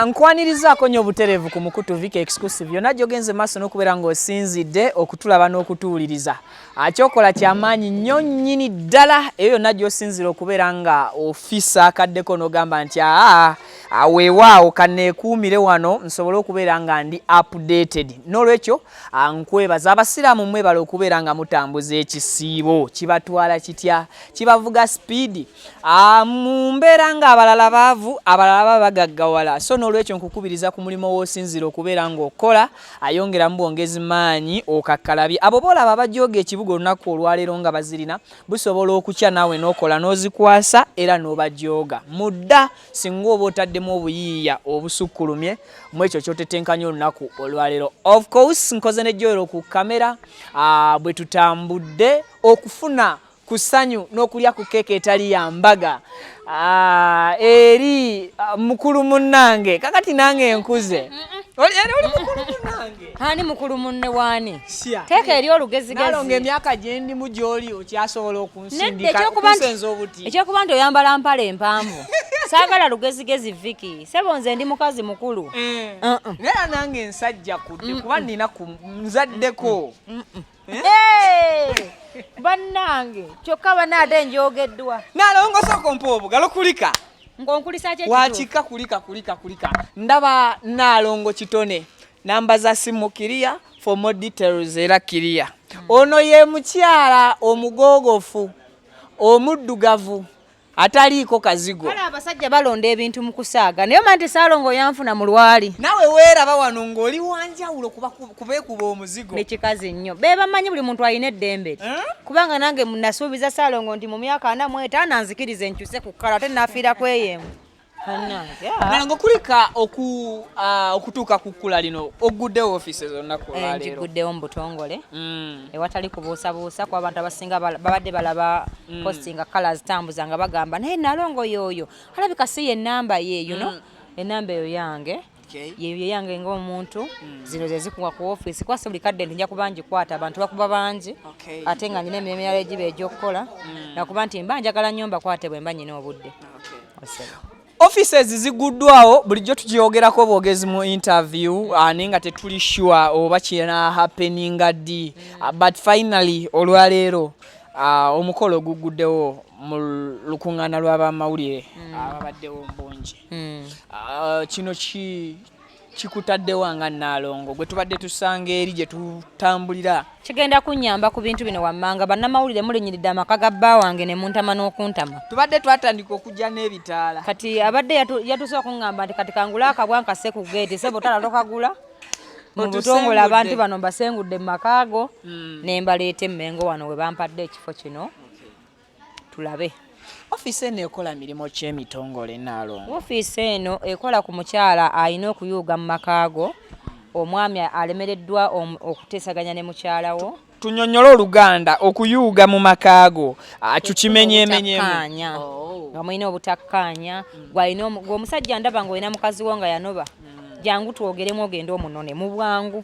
Nkwanirizako nnyo buterevu ku mukutu Vika exclusive yonna gyogenze maaso n'okubeera ng'osinzidde okutulaba n'okutuwuliriza. Kyokola ky'amaanyi nnyo nnyini ddala eyo yonna gy'osinzira okubeera nga ofisa akaddeko n'ogamba nti weewaawo kanneekuumire wano nsobole okubeera nga ndi updated. N'olwekyo nkwebaza abasiraamu mwebale okubeera nga mutambuza ekisiibo kibatwala kitya kibavuga speed mu mbeera nga abalala baavu abalala baba bagaggawala. So n'olwekyo nkukubiriza ku mulimo w'osinzira okubeera ng'okola ayongeramu bwongezi maanyi okakkalabye abo boolaba abajooga ekibuga olunaku olwaleero nga bazirina busobola okukya naawe n'okola n'ozikwasa era n'obajooga mudda singa oba otaddemu obuyiiya obusukkulumye mu ekyo ky'otetenkanya olunaku olwaleero. Of course nkoze n'ejjoyero ku kamera bwe tutambudde okufuna ku ssanyu n'okulya ku keeke etali ya mbaga eri mukulu munnange kakati nange nkuze oli mukulu munnange ani mukulu munne waani teeka eri olugezigezi Nalongo emyaka gye ndimu gy'oli okyasobola okunsindika okusenza obuti ekyokuba nti oyambala mpale empanvu saagala lugezigezi Viki sebo nze ndi mukazi mukulu naye nange nsajja kudde kuba nnina nzaddeko bannange kyokka banaate njogeddwa Nalongo soko mpa obugalo kulika ng'onkulisa kye wakika kulika ndaba Nalongo kitone namba za simu kiriya for more details era kiriya ono ye mukyala omugogofu omuddugavu ataliiko kazigo. Kale abasajja balonda ebintu mu kusaaga naye manti Salongo yanfuna mu lwali nawe weeraba wano ng'oli wanjawulo kubeekuba omuzigo nekikazi nnyo bebamanyi buli muntu alina eddembe kubanga nange nasuubiza Salongo nti mu myaka 45 nzikirize enkyuse ku kkala ate naafiira kweyemu Nalongo kulika okutuuka ku kkula lino oguddewo ofiisi zonna ku lwaleero njiguddewo mu butongole ewatali kubuusabuusa ku abantu abasinga babadde balaba postinga colors tambuza nga bagamba naye Nalongo yoyo alabika si ye ennamba ye ennamba eyo yange yeyo yange ng'omuntu zino ze zikuwa ku ofiisi kwasi buli kadde nti nja kuba ngikwata abantu bakuba bangi ate nga nyina emirimu emirala egiba egy'okukola nakuba nti mba njagala nnyo mbakwate bwe mba nyina obudde. Offices ziguddwawo bulijjo tukyogerako bwogezi mu interview ninga tetuli sure oba kina happening ddi but finally olwaleero omukolo guguddewo mu lukuŋŋaana lw'abamawulire ababaddewo mbungi kino kikutaddewo nga Nalongo gwe tubadde tusanga eri gye tutambulira kigenda kunnyamba ku bintu bino wammanga bannamawulire mulinnyiridde amaka ga bba wange ne muntama n'okuntama tubadde twatandika okujja n'ebitaala kati abadde yatusooka kuŋŋamba nti kati kangula akabwa nkase ku geeti sebo tala tokagula mu butongole abantu bano mbasengudde mu makaago ne mbaleeta emmengo wano we bampadde ekifo kino tulabe. Office eno ekola mirimu ki emitongole Nalongo? Office eno ekola ku mukyala alina okuyuuga mu makaago omwami alemereddwa okuteesaganya ne mukyalawo tunnyonnyola Oluganda okuyuuga mu makaago tukimenyeemenyemu nga mulina obutakkaanya gweomusajja ndaba ng'olina mukazi wo nga yanoba jangu twogeremu ogende omunone mu bwangu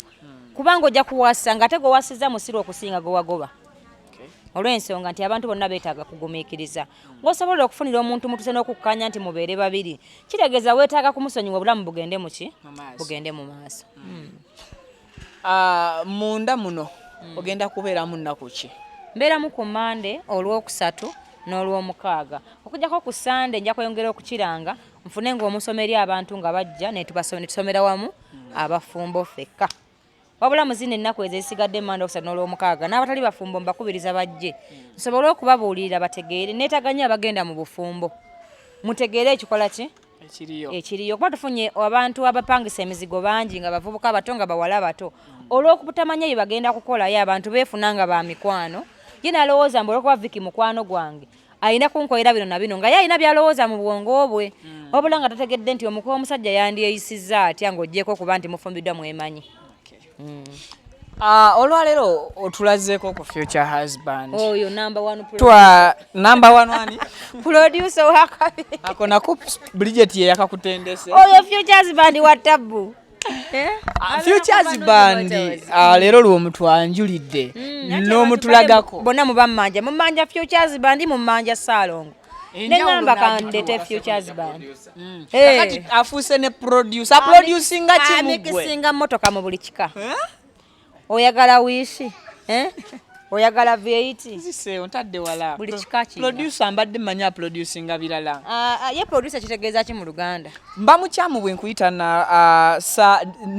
kubanga ojja kuwasa nga ate gwewasizza musiro okusinga gwewagoba olw'ensonga nti abantu bonna beetaaga kugumiikiriza ng'osobola okufunira omuntu mutuse n'okukkaanya nti mubeere babiri kitegeeza weetaaga kumusonyiwa obulamu bugende bugende mu maaso. Munda muno ogenda kubeeramu nnaku ki? Mbeeramu ku Mande olw'okusatu n'olw'omukaaga okujjako ku Sande nja kweyongera okukiranga nfune ng'omusomeri abantu nga bajja ne tusomera wamu abafumbo ffekka wabula muzina ennaku ezo ezisigadde Mande okusatu n'olw'omukaaga n'abatali bafumbo mbakubiriza bajje nsobole okubabuulirira bategeere neetaganya abagenda mu bufumbo mutegeere ekikola ki ekiriyo kuba tufunye abantu abapangisa emizigo bangi nga bavubuka abato nga bawala abato olw'okubutamanya bye bagenda kukolayo abantu beefuna nga ba mikwano ye nalowooza mbu olwokuba Viki mukwano gwange alina kunkolera bino na bino nga ye alina byalowooza mu bwongo bwe wabula nga tategedde nti omukuba omusajja yandyeyisizza atya ng'oggyeko okuba nti mufumbiddwa mwemanyi. Olwaleero otulazeeko ku future husband oyo number 1 number 1 producer wakabiri ako nako Bridget ye yakakutendese oyo future husband wa tabu future husband leero lw'omutwanjulidde n'omutulagako bonna muba mmanja future husband mu mmanja Salongo Nengamba kandete futures band. Kakati afuse ne producer. Producing nga kimugwe. Amekisinga motoka mu buli kika. Oyagala wishi? Oyagala V8? Zise ontadde wala. Buli kika ki. Producer mbadde manya producing birala. Ye producer kitegeeza ki mu Luganda? Mba mukyamu bwe nkuyita na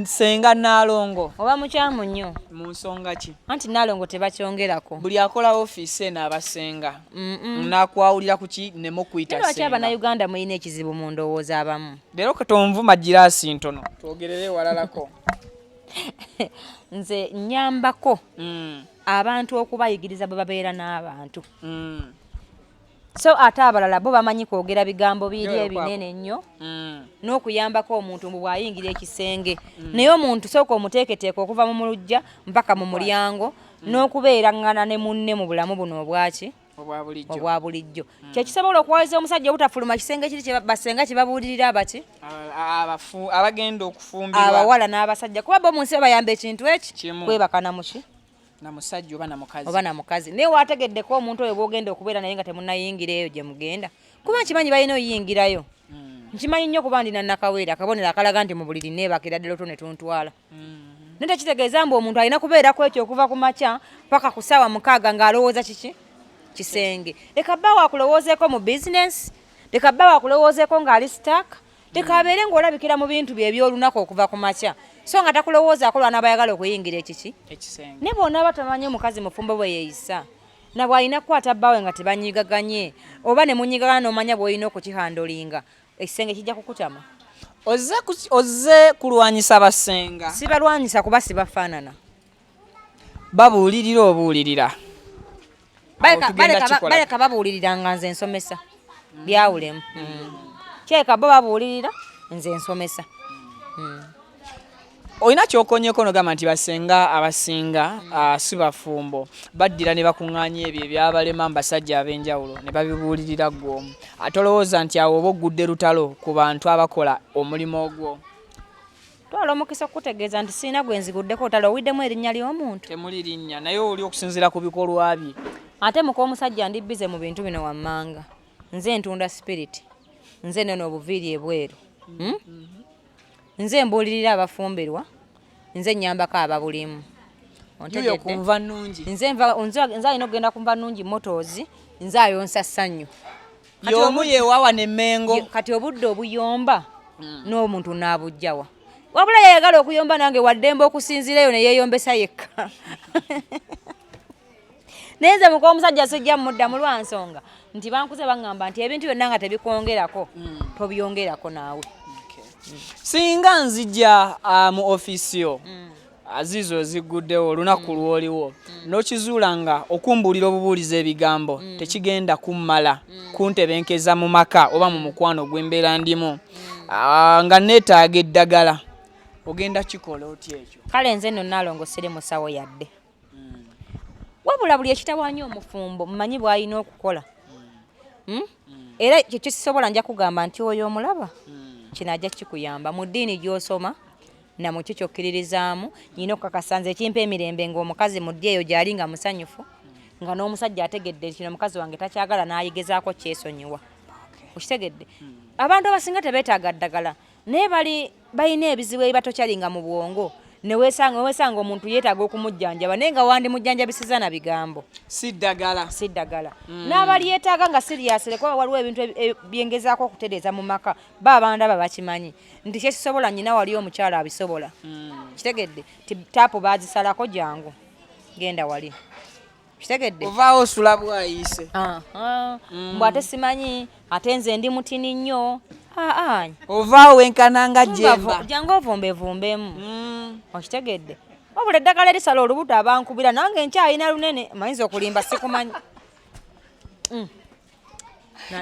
senga Nalongo. Oba mukyamu nnyo. Mu nsonga ki? Anti Nalongo tebakyongerako. Buli akola office eno abasenga. Nakwawulira kuki ne mukuyita senga. Lwaki Abannayuganda muyina ekizibu mu ndowooza abamu? Leero katonvuma girasi ntono. Twogerere walalako. Nze nyambako abantu okubayigiriza bwe babeera n'abantu. So ate abalala bo bamanyi kwogera bigambo biri ebinene nnyo n'okuyambako omuntu mbu bw'ayingira ekisenge. Naye omuntu sooka omuteeketeeka okuva mu mulujja mpaka mu mulyango n'okubeera ngana ne munne mu bulamu buno obwaki obwa bulijjo. Kyekisobola okuwayiza omusajja obutafuluma kisenge kiri kye basenga kye babuulirira abaki abagenda okufumbirwa abawala n'abasajja kuba bo mu nsi bayamba ekintu eki kwebaka na muki na musajja oba na mukazi. Naye waategeddeko omuntu oyo bw'ogenda okubeera naye nga temunnayingira eyo gye mugenda kuba nkimanyi balina oyingirayo. Nkimanyi nnyo kuba ndina nakaweera akabonero akalaga nti mu buliri neebakira ddala oto ne tuntwala. Naye tekitegeeza mbu omuntu alina kubeerako ekyo okuva ku makya paka ku ssaawa 6 ng'alowooza kiki kisenge. Leka bba waakulowoozeeko mu bizinesi, leka bba waakulowoozeeko ng'ali sitaaka, leka abeere ng'olabikira mu bintu bye eby'olunaku okuva ku makya so nga takulowoozaako lwana bayagala okuyingira ekiki ekisenge. Ne bonna batamanyi omukazi mufumbo bwe yeeyisa na bw'alina kukwata bbaawe nga tebanyigaganye oba ne munyigagana n'omanya bw'olina okukihandolinga ekisenge kijja kukutama. Ozze kulwanyisa basenga? Sibalwanyisa kuba sibafaanana. Babuulirira obuulirira. Baleka babuulirira nga nze nsomesa byawulemu. Kyeka bo babuulirira nze nsomesa. Olina kyokonyeko nogamba nti basenga abasinga si bafumbo baddira ne bakuŋŋaanya ebyo ebyabalema mbasajja ab'enjawulo ne babibuulirira ggw'omu. Atolowooza nti awo oba ogudde lutalo ku bantu abakola omulimu ogwo? Twala omukisa okutegeeza nti sirina gwe nziguddeko otalo owiddemu erinnya ly'omuntu. Temuli linnya naye oli okusinziira ku bikolwa bye. Ate muko omusajja ndi bize mu bintu bino wammanga. Nze ntunda spirit. Nze neno obuviiri ebweru. Nze mbuulirira abafumbirwa. Nze nyambako ababulimu. Yuyo kunva nnungi. Nze alina okugenda kunva nnungi motozi. Nze ayonsa ssanyu. Y'omu yeewawa n'emmengo. Kati obudde obuyomba n'omuntu n'abujjawa. Wabula yayagala okuyomba nange waddembe okusinzireyo ne yeeyombesa yekka. Naye nze muko omusajja sijja muddamu lwa nsonga nti bankuze baŋŋamba nti ebintu byonna nga tebikwongerako tobyongerako naawe. Singa nzija mu ofisiyo azizo ziguddewo olunaku lwoliwo n'okizuula nga okumbuulira obubuuliza ebigambo tekigenda kummala kuntebenkeza mu maka oba mu mukwano gw'embeera ndimu nga neetaaga eddagala ogenda kikola otya ekyo? Kale nze nno Nalongo siri musawo yadde. Wabula buli ekitawaanya omufumbo mmanyi bw'alina okukola. Era kyo kisobola nja kugamba nti oyo omulaba kino ajja kikuyamba mu ddiini gy'osoma na mu kyo ky'okkiririzaamu. Nyina okukakasa nze ekimpa emirembe ng'omukazi mu ddi eyo gy'ali nga musanyufu nga n'omusajja ategedde kino omukazi wange takyagala n'ayigezaako kyesonyiwa. Okitegedde? Abantu abasinga tebeetaaga ddagala naye balina ebizibu ebibatokyalinga mu bwongo ne weesanga omuntu yeetaaga okumujjanjaba naye nga wandimujjanjabisiza na bigambo si ddagala. N'abali yeetaaga nga siriyasi lekuba waliwo ebintu byengezaako okutereeza mu maka baabandaba bakimanyi nti kyekisobola nnyina wali omukyala abisobola. Kitegedde taapu baazisalako jangu genda wali. Kitegedde? Ovaawo osula bwayise. Mbw ate simanyi ate nze ndi mutini nnyo. Ovaawo wenkananga jemba. Jangu ovumbevumbemu. Okitegedde? Wabula eddagala erisala olubuto abankubira nange nkyalina lunene mayinza okulimba sikumanyi.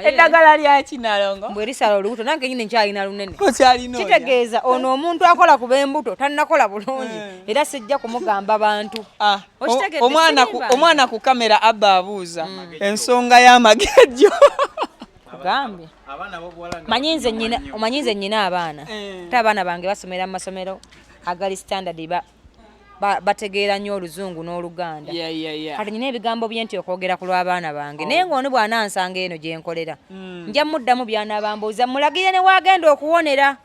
Eddagala lyaki Nalongo? Bwe risala olubuto nange nyine nkyalina lunene. Okyalina oya? Kitegeeza ono omuntu akola ku b'embuto tannakola bulungi era sijja kumugamba bantu. Omwana ku kamera abba abuuza ensonga y'amagejjo. Kugambye manyi nze nnyina abaana ate abaana bange basomera mu masomero agali standard bategeera nnyo oluzungu n'oluganda yeah. kati nyina ebigambo bye nti okwogera ku lw'abaana bange naye ng'oni bw'anansanga eno gye nkolera nja muddamu by'anaabambuuza mulagire ne waagenda okuwonera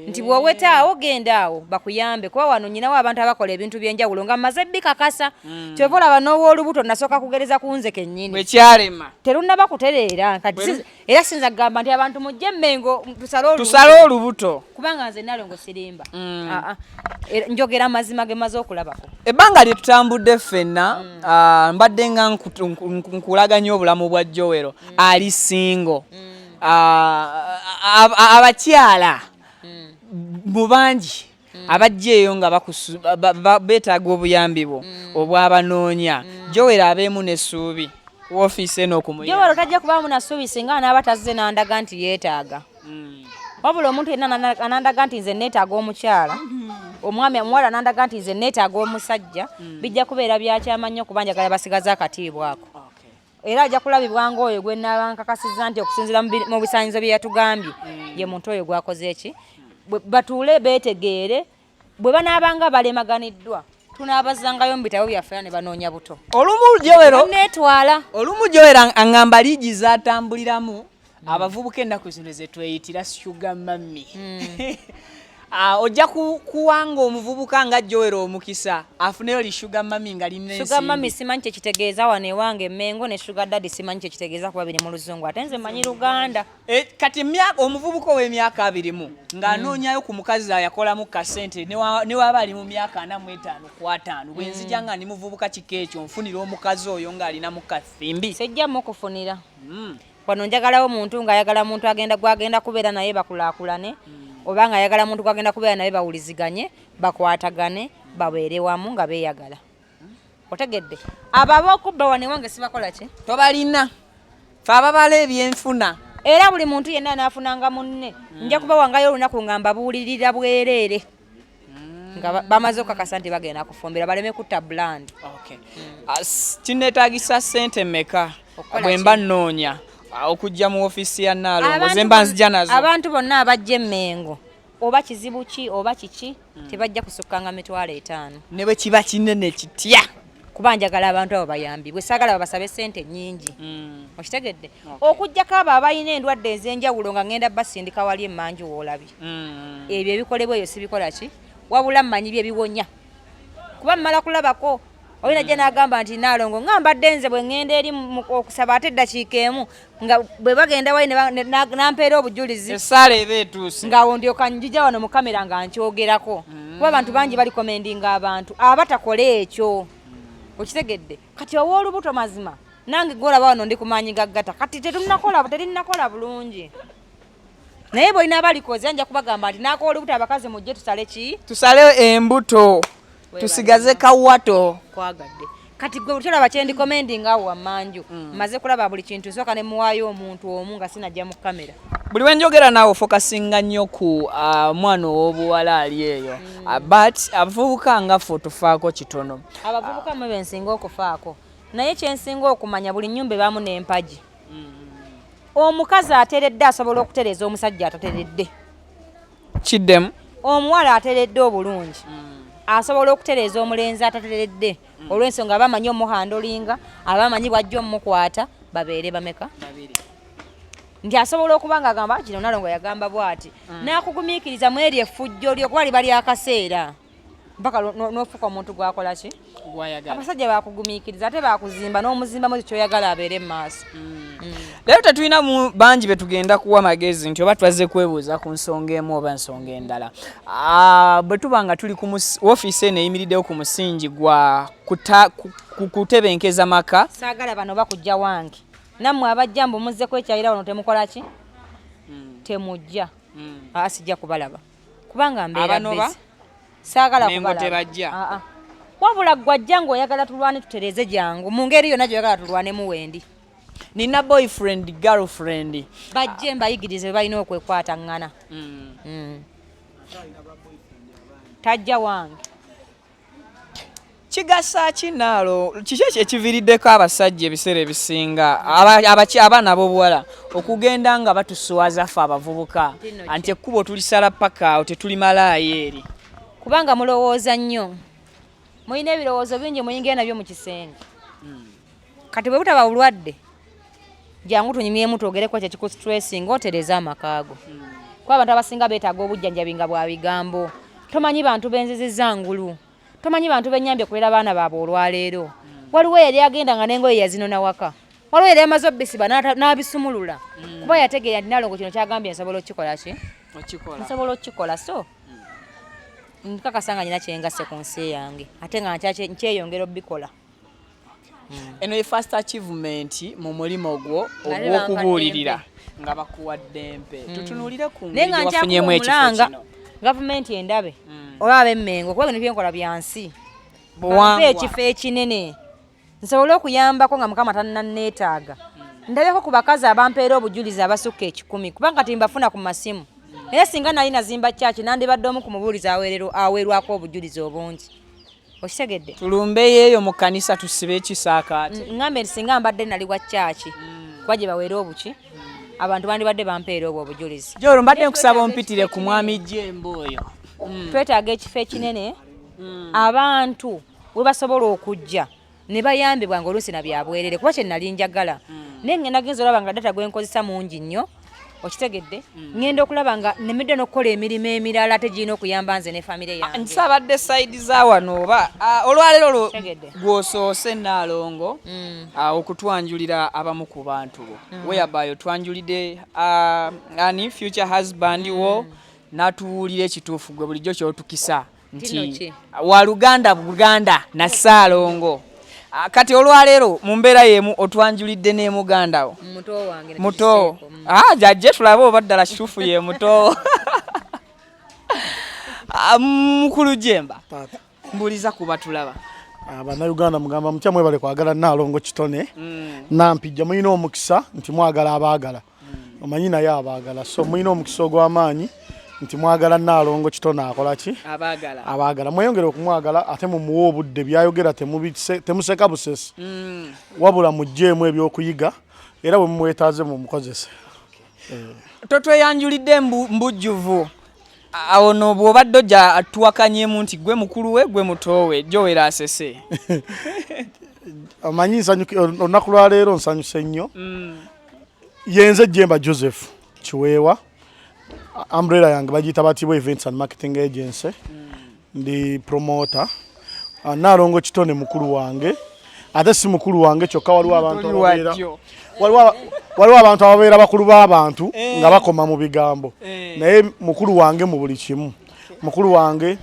nti bw'oweta awo genda awo bakuyambe kuba wano nyinawo abantu abakola ebintu by'enjawulo nga mmaze bikakasa kyova olaba n'ow'olubuto nasooka kugereza ku nze kennyini bwekyalema terunnaba kutereera kati era sinza kugamba nti abantu mujje emmengo tusale olubuto kubanga nze Nalongo sirimba njogera amazima gemaze okulabako ebbanga lye tutambudde ffenna mbadde nga nkulaganya obulamu bwa Joel ali singo abakyala mu bangi abajjeeyo nga beetaaga obuyambi bwo obwabanoonya Joel abeemu n'essuubi woofiisi eno okumuyamba Joel tajja kubaamu n'essuubi singa anaaba tazze n'andaga nti yeetaaga wabula omuntu yenna anandaga nti nze neetaaga omukyala omwami omuwala anandaga nti nze neetaaga omusajja bijja kubeera byakyama nnyo kuba njagala basigaze akatiibwa ako era ajja kulabibwa ng'oyo gwe nnaaba nkakasizza nti okusinziira mu bisaanyizo bye yatugambye ye muntu oyo gwakoze eki batuule beetegeere bwe banaabanga balemaganiddwa tunaabazangayo mu bitabo byaffe era ne banoonya buto olumu Joel aŋŋamba liigi zaatambuliramu abavubuka ennaku zino ze tweyitira sugar mami ojja kuwanga omuvubuka nga Joel omukisa afuneyo li sugar mami nga linne sugar mami simanyi kye kitegeeza wano ewange Mengo ne sugar daddy simanyi kye kitegeeza kuba biri mu luzungu ate nze manyi Luganda kati omuvubuka ow'emyaka 20 ng'anoonyayo ku mukazi ayakolamu kasente ne waba ali mu myaka 45 ku 5 bwe nzija nga ndi muvubuka kika ekyo nfunira omukazi oyo ng'alina mu kathimbi sejjamu kufunira wano njagalawo muntu ng'ayagala muntu gwagenda kubeera naye bakulaakulane oba ng'ayagala muntu gwagenda kubeera naye bawuliziganye bakwatagane babeere wamu nga beeyagala otegedde abo ab'okubba wano ewange sibakola ki tobalina fe ababala ebyenfuna era buli muntu yenna anaafunanga munne nja kubawangayo olunaku nga mbabuulirira bwereere nga bamaze okukakasa nti bagenda kufumbira baleme kutta brand kineetaagisa ssente mmeka bwe mba nnoonya okujja mu ofiisi ya Nalongo zemba nzija nazo abantu bonna abajja Mengo oba kizibu ki oba kiki tebajja kusukkanga $5,000 ne bwe kiba kinene kitya kuba njagala abantu abo bayambibwe saagala babasabe ssente nnyingi okitegedde okujjako abo abalina endwadde ez'enjawulo nga ngenda basindika wali emmanju woolabye ebyo ebikolebwa eyo sibikola ki wabula mmanyi bye biwonya kuba mmala kulabako oyina gye n'agamba nti Nalongo ngambadde nze bwe ŋŋenda eri okusaba ate eddakiika emu nga bwe bagenda wali nampeera obujulizi essaala eba etuuse ng'awo ndyoka njija wano mu kamera nga nkyogerako kuba abantu bangi bali komendinga abantu abatakola ekyo okitegedde kati ow'olubuto mazima nange gwolaba wano ndi kumaanyi gaggata kati terinnakola bulungi naye bwolina abalikoze anja kubagamba nti n'ak'olubuto abakazi mujje tusale ki tusale embuto tusigaze kawato kwagadde kati gwe tulaba kyendi commenting awo wamanju maze kulaba buli kintu soka ne muwayo omuntu omu nga sinajja mu kamera buli wenjogera naawe focusinga nnyo ku mwana ow'obuwala ali eyo but abavubuka nga ffe tufaako kitono abavubuka mwe bensinga okufaako naye kyensinga okumanya buli nnyumba ebaamu n'empagi omukazi ateredde asobola okutereeza omusajja atateredde kiddemu omuwala ateredde obulungi asobola okutereeza omulenzi atateredde olw'ensonga abamanyi omuhandolinga abamanyi bwajja omukwata babeere bameka nti asobola okuba nga agamba kino Nalongo yagamba bw'ati n'akugumiikiriza mu eri effujjo lyokuba liba lyakaseera mpaka n'ofuuka omuntu gwakola ki abasajja bakugumiikiriza ate bakuzimba n'omuzimbamu kyoyagala abeere mu maaso leero tetulina bangi betugenda kuwa magezi nti oba twazze kwebuuza ku nsonga emu oba nsonga endala bwe tuba nga tuli ku ofiisi eno eyimiriddewo ku musingi gwa kutebenkeza maka saagala bano bakujja wange nammwe abajja mbu muzze kwekyayira wano temukola ki temujja sijja kubalaba kubanga mbeera bezi saagala kubalaba wabula gwajja ng'oyagala tulwane tutereeze jangu mu ngeri yonna gyoyagala tulwanemu wendi nina boyfriend girlfriend bajje mbayigirize bwe balina okwekwataŋŋana tajja wange kigasa kinaalo kiki ekiviiriddeko abasajja ebiseera ebisinga abaana b'obuwala okugenda nga batusuwaza ffe abavubuka anti ekkubo tulisala paka awo tetulimalaayo eri kubanga mulowooza nnyo Muyina ebirowoozo bingi muyingira nabyo mu kisenge. Kati bwe butaba bulwadde jangu tunyumyemu twogereko kye kiku stressing otereza amakaago. Kuba abantu abasinga beetaaga obujjanjabi nga bwa bigambo. Tomanyi bantu benzizizza ngulu. Tomanyi bantu benyambye kulera abaana baabwe olwaleero. Waliwo yali agenda nga n'engoye yazinona waka. Waliwo yali amaze obbisiba n'abisumulula. Kuba yategeera nti Nalongo kino kyagambye nsobola okukikola ki? Nsobola okukikola so. Nkakasanga nyina kyengase ku nsi yange. Ate nga nkyeyongera obbikola. Eno ye first achievement mu mulimo gwo ogw'okubuulirira nga bakuwadde mpe. Tutunuulire ku ngeri wafunyemu ekifo kino. Gavumenti endabe olaba emmengo kuba bino byenkola byansi. Bampe ekifo ekinene. Nsobola okuyambako nga Mukama tanneetaaga. Ndabeko ku bakazi abampeera obujulizi abasukka 10 kubanga timbafuna ku masimu. Era singa nali nazimba kyaki nandibadde omu ku mubuulizi aweerwako obujulizi obungi. Okitegedde? Tulumbe yeeyo mu kanisa tusibe ekisaakaate. Ngambe singa mbadde nali wa kyaki kuba gye baweera obuki abantu bandibadde bampeera obwo obujulizi. Joro mbadde nkusaba ompitire ku mwami Jembo oyo. Twetaaga ekifo ekinene abantu we basobola okujja ne bayambibwa ng'oluusi na byabwerere kuba kye nali njagala. Naye ngenda genza olaba nga data gwe nkozesa mungi nnyo. Okitegedde? Ngenda okulaba nga nemedde n'okukola emirimu emirala ate girina okuyamba nze ne famire yange. Nsabadde side za wano oba olwaleero gw'osoose Nalongo okutwanjulira abamu ku bantu bo. Whereby otwanjulidde ani future husband wo n'atuwulira ekituufu gwe bulijjo ky'otukisa nti wa Buganda na Salongo. Kati olwaleero mu mbeera y'emu otwanjulidde ne muganda wo. Muto wange. Muto. Jajje tulabe oba ddala kituufu ye muto. Mukulu Jemba. Mbuliza kuba tulaba. Bannayuganda mugamba mutya mwebale kwagala Nalongo kitone. Nampijja muyina omukisa nti mwagala abaagala. Omanyi naye abaagala. So muyina omukisa ogw'amaanyi nti mwagala Nalongo kitone akola ki? Abaagala. Mweyongere okumwagala ate mumuwa obudde byayogera temuseka busesi. Wabula mugjeemu ebyokuyiga era bwe mumwetaaze mumukozese. Totweyanjulidde mbujjuvu. Awo no bw'obadde ojja tuwakanyemu nti gwe mukulu we gwe muto we Joera asese. Amanyi olunaku lwa leero nsanyuse nnyo. Yenze Jemba Joseph Kiweewa. Umbrella yange bagiyita batibwa Events and Marketing Agency. Ndi promoter. Nalongo kitone mukulu wange. Ate si mukulu wange kyokka waliwo abantu ababeera. Waliwo abantu ababeera bakulu b'abantu nga bakoma mu bigambo. Naye mukulu wange mu buli kimu. Mukulu wange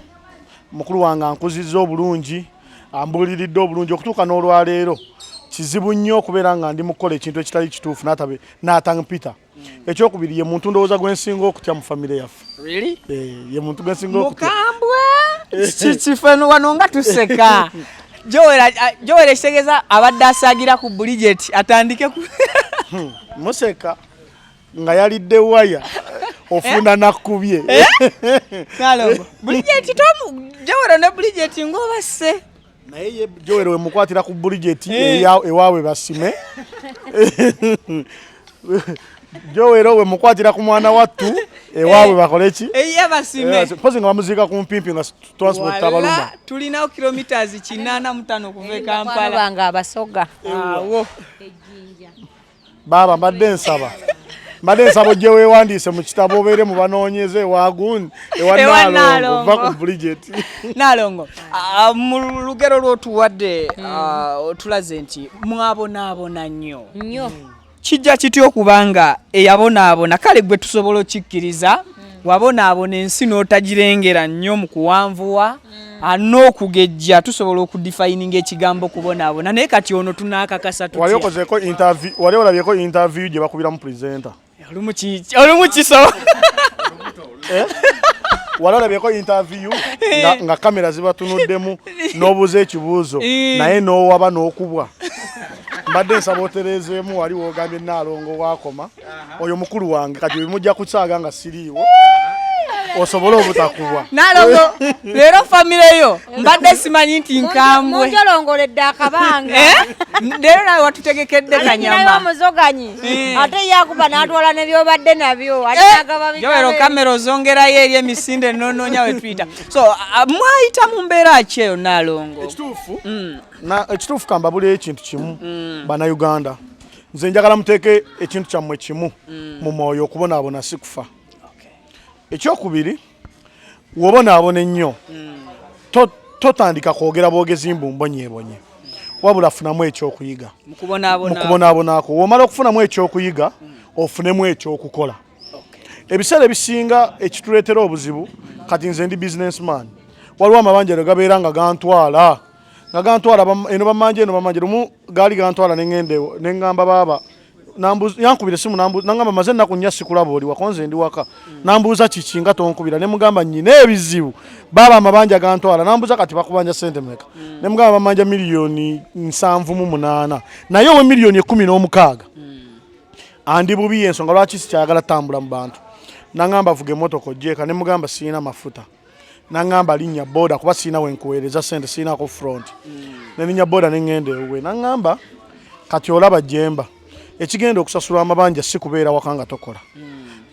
ankuzizza obulungi, ambuuliridde obulungi okutuuka n'olwaleero. Kizibu nnyo okubeera nga ndi mukola ekintu ekitali kituufu n'atampita. Ekyokubiri ye muntu ndowooza gwensinga okutya mu famire yaffe. Really? Ye muntu gwensinga okutya. Mukambwe! Kifeno wano nga tuseka. Joera ekitegeeza abadde asaagira ku Bridget atandike ku museka nga yalidde waya ofuna nakubye. Nalongo. Bridget Joera ne Bridget ng'obasse. Naye Joera we mukwatira ku Bridget ewaawe basime. Joera we mukwatira ku mwana wattu ewaawe bakole ki? Basime. Pozi nga bamuziika ku mpimpi nga transport abaluma. Tulinawo kilometers 85 kuva Kampala. Banga abasoga. Awo. Baba mbadde nsaba ojje weewandiise mu kitabo obeere mu banoonyeze ewa Nalongo va ku Bridget. Nalongo, mu lugero lw'otuwadde otulaze nti mwabonaabona nnyo. Kijja kitya okubanga eyabonaabona kale gwe tusobola okikkiriza wabonaabona ensi n'otagirengera nnyo mu kuwanvuwa n'okugejja tusobola okudefininga ekigambo kubonaabona naye kati ono tunaakakasa tutya. Wali olabyeko interview gye bakubiramu presenter. Olumu kiso. Wali olabyeko interview nga kamera zibatunuddemu n'obuuza ekibuuzo naye n'owaba n'okubwa. Mbadde nsaba otereezeemu wali wogambye Nalongo wakoma oyo mukulu wange kati bimujja kusaaga nga siriiwo osobola obutakubwa. Nalongo leero famire yo mbadde simanyi nti nkambwe. Munjolongoledde akabanga. Leero nawe watutegekedde kanyama. Naye omuzoganyi. Ate yakuba n'atwala ne byobadde nabyo. Joero kamera ozongerayo eri emisinde nnonoonya we twita. So mwayita mu mbeera ki eyo Nalongo? Ekituufu kambabula ekintu kimu bannayuganda. Nze njagala muteeke ekintu kyammwe kimu mu mwoyo okubonaabona si kufa. Ekyokubiri wobonaabona ennyo totandika kwogera bwogezi mbumbonyeebonye wabula funamu ekyokuyiga mu kubonaabonaako. Womala okufunamu ekyokuyiga ofunemu ekyokukola. Ebiseera ebisinga ekituleetera obuzibu kati nze ndi businessman waliwo amabanja gabeera nga gantwala eno bamanje lumu gaali gantwala nengamba baaba yankubira simu nangamba maze ennaku nnya sikulaba oli wako nze ndi waka nambuuza kiki nga tonkubira ne mugamba nnyina ebizibu baaba amabanja gantwala nambuuza kati bakubanja sente meka ne mugamba bamanja miliyoni 7.8 naye owe miliyoni 16 andi bubi ensonga lwaki sikyayagala tambula mu bantu nangamba vuga emmotoka ojjeeka ne mugamba siina mafuta nangamba linnya boda kuba siina wenkuweereza sente siinako front ne linnya boda nengende ewe nangamba kati olaba jemba ekigenda okusasula amabanja si kubeera wakanga tokola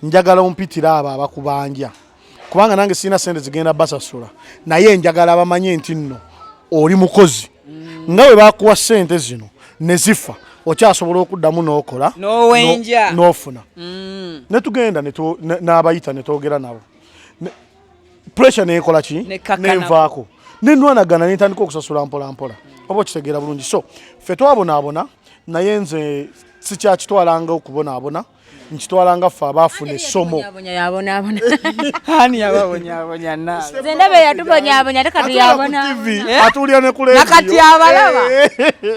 njagala ompitira abo abakubanja kubanga nange siina sente zigenda basasula naye njagala abamanye nti nno oli mukozi nga bwe bakuwa sente zino ne zifa okyasobola okuddamu n'okola n'ofuna ne tugenda n'abayita ne twogera nabo pressure neekola ki nenvaako nenwanagana nentandika okusasula mpola mpola oba okitegeera bulungi. So ffe twabonaabona naye nze sikyakitwalanga okubonaabona nkitwalanga ffe abaafuna essomo. Ani yababonyabonya Nalo? Nze ndaba yatubonyabonya ate kati yabona. Atuulira ne ku leediyo. Nakati abalaba.